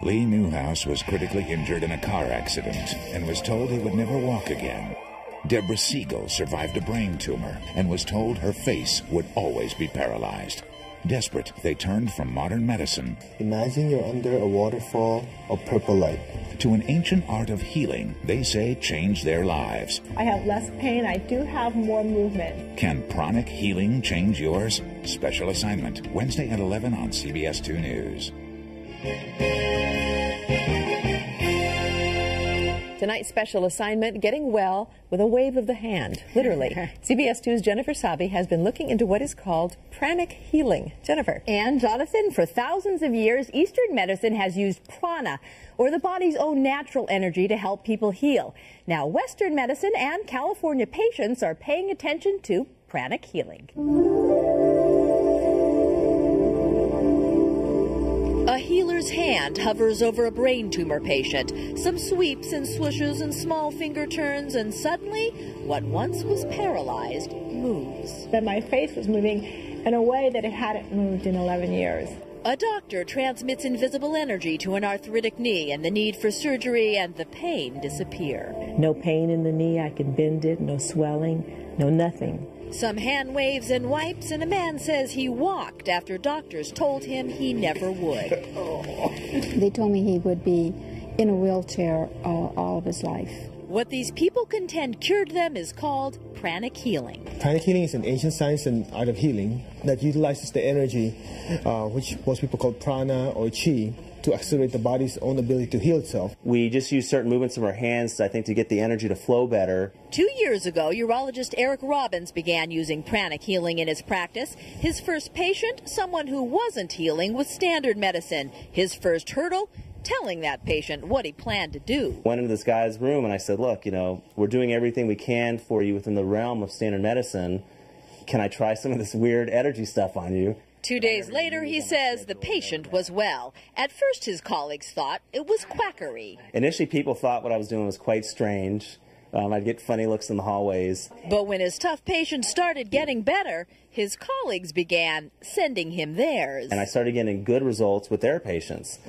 Lee Newhouse was critically injured in a car accident and was told he would never walk again. Deborah Siegel survived a brain tumor and was told her face would always be paralyzed. Desperate, they turned from modern medicine. Imagine you're under a waterfall of purple light. To an ancient art of healing they say changed their lives. I have less pain. I do have more movement. Can Pranic Healing change yours? Special assignment, Wednesday at 11 on CBS 2 News. Tonight's special assignment, getting well with a wave of the hand, literally. CBS 2's Jennifer Sabi has been looking into what is called Pranic Healing. Jennifer. And Jonathan, for thousands of years, Eastern medicine has used prana, or the body's own natural energy, to help people heal. Now, Western medicine and California patients are paying attention to pranic healing. A healer's hand hovers over a brain tumor patient. Some sweeps and swooshes and small finger turns, and suddenly, what once was paralyzed moves. That my face was moving in a way that it hadn't moved in 11 years. A doctor transmits invisible energy to an arthritic knee, and the need for surgery and the pain disappear. No pain in the knee, I can bend it, no swelling, no nothing. Some hand waves and wipes, and a man says he walked after doctors told him he never would. They told me he would be in a wheelchair all of his life. What these people contend cured them is called pranic healing. Pranic healing is an ancient science and art of healing that utilizes the energy, which most people call prana or chi, to accelerate the body's own ability to heal itself. We just use certain movements of our hands, I think, to get the energy to flow better. 2 years ago, urologist Eric Robbins began using pranic healing in his practice. His first patient, someone who wasn't healing with standard medicine. His first hurdle, telling that patient what he planned to do. Went into this guy's room and I said, look, we're doing everything we can for you within the realm of standard medicine. Can I try some of this weird energy stuff on you? 2 days later, he says the patient was well. At first, his colleagues thought it was quackery. Initially, people thought what I was doing was quite strange. I'd get funny looks in the hallways. But when his tough patient started getting better, his colleagues began sending him theirs. And I started getting good results with their patients.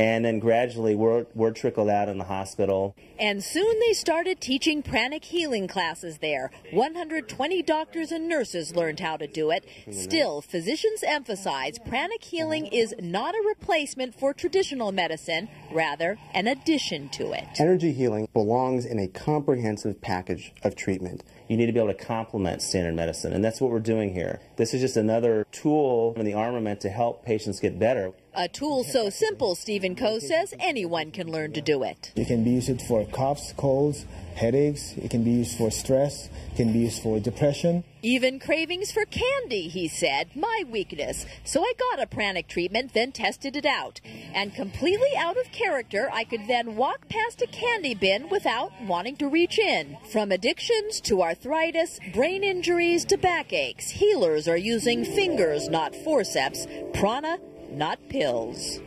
And then gradually word trickled out in the hospital. And soon they started teaching pranic healing classes there. 120 doctors and nurses learned how to do it. Still, physicians emphasize pranic healing is not a replacement for traditional medicine, rather an addition to it. Energy healing belongs in a comprehensive package of treatment. You need to be able to complement standard medicine, and that's what we're doing here. This is just another tool in the armament to help patients get better. A tool so simple, Stephen Coe says, anyone can learn to do it. You can be used for coughs, colds, headaches. It can be used for stress. It can be used for depression. Even cravings for candy, he said, my weakness. So I got a pranic treatment, then tested it out. And completely out of character, I could then walk past a candy bin without wanting to reach in. From addictions to arthritis, brain injuries to backaches, healers are using fingers, not forceps, prana, not pills.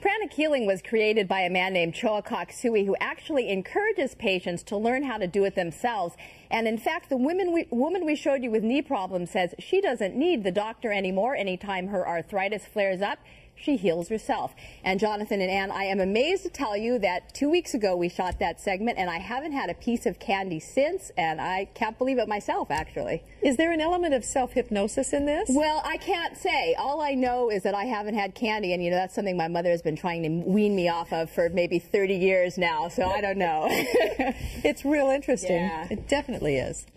Pranic healing was created by a man named Choa Kok Sui, who actually encourages patients to learn how to do it themselves. And in fact, the woman we showed you with knee problems says she doesn't need the doctor anymore. Anytime her arthritis flares up, she heals herself. And Jonathan and Ann, I am amazed to tell you that 2 weeks ago we shot that segment, and I haven't had a piece of candy since, and I can't believe it myself, actually. Is there an element of self-hypnosis in this? Well, I can't say. All I know is that I haven't had candy, and that's something my mother has been trying to wean me off of for maybe 30 years now, so I don't know. It's real interesting. Yeah. It definitely is.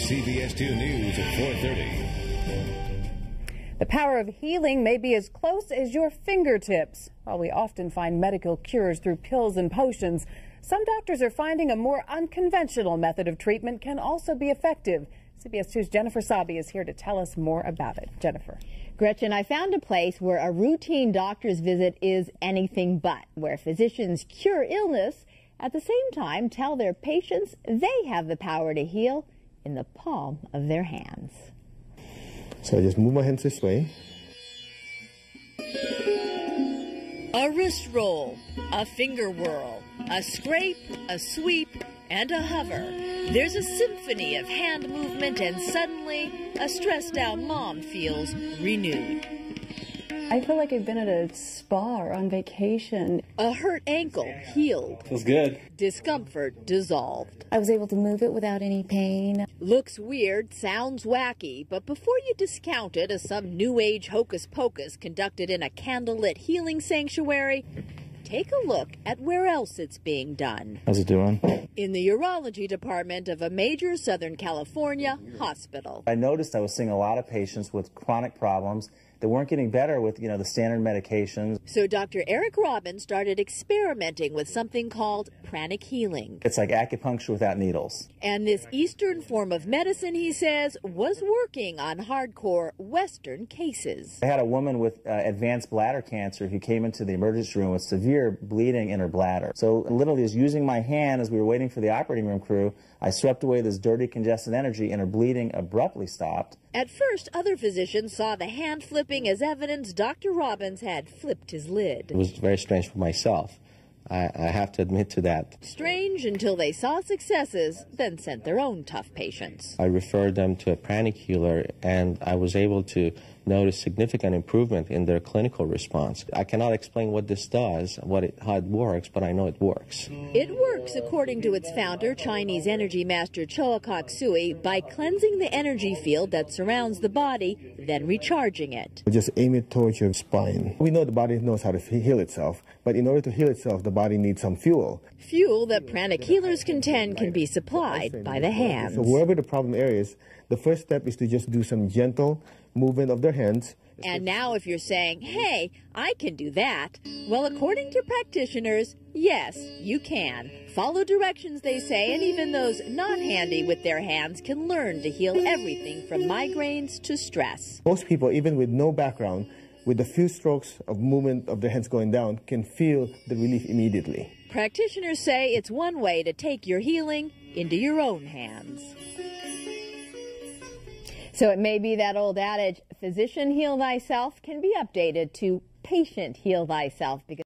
CBS 2 News at 4:30. The power of healing may be as close as your fingertips. While we often find medical cures through pills and potions, some doctors are finding a more unconventional method of treatment can also be effective. CBS 2's Jennifer Sabi is here to tell us more about it. Jennifer. Gretchen, I found a place where a routine doctor's visit is anything but, where physicians cure illness, at the same time tell their patients they have the power to heal in the palm of their hands. So I just move my hands this way. A wrist roll, a finger whirl, a scrape, a sweep, and a hover. There's a symphony of hand movement, and suddenly a stressed-out mom feels renewed. I feel like I've been at a spa or on vacation. A hurt ankle healed. Feels good. Discomfort dissolved. I was able to move it without any pain. Looks weird, sounds wacky, but before you discount it as some new age hocus pocus conducted in a candlelit healing sanctuary, take a look at where else it's being done. How's it doing? In the urology department of a major Southern California hospital. I noticed I was seeing a lot of patients with chronic problems that weren't getting better with, the standard medications. So Dr. Eric Robbins started experimenting with something called Pranic Healing. It's like acupuncture without needles. And this Eastern form of medicine, he says, was working on hardcore Western cases. I had a woman with advanced bladder cancer who came into the emergency room with severe bleeding in her bladder. So literally, just using my hand as we were waiting for the operating room crew, I swept away this dirty, congested energy, and her bleeding abruptly stopped. At first, other physicians saw the hand flipping as evidence Dr. Robbins had flipped his lid. It was very strange for myself. I have to admit to that. Strange until they saw successes, then sent their own tough patients. I referred them to a pranic healer, and I was able to notice significant improvement in their clinical response. I cannot explain what this does, how it works, but I know it works. It works, according to its founder, Chinese energy master Choa Kok Sui, by cleansing the energy field that surrounds the body, then recharging it. We just aim it towards your spine. We know the body knows how to heal itself, but in order to heal itself, the body needs some fuel. Fuel that pranic healers contend can be supplied by the hands. So wherever the problem area is, the first step is to just do some gentle movement of their hands. And now if you're saying, hey, I can do that, well, according to practitioners, yes, you can. Follow directions, they say, and even those not handy with their hands can learn to heal everything from migraines to stress. Most people, even with no background, with a few strokes of movement of their hands going down, can feel the relief immediately. Practitioners say it's one way to take your healing into your own hands. So it may be that old adage, physician heal thyself, can be updated to patient heal thyself, because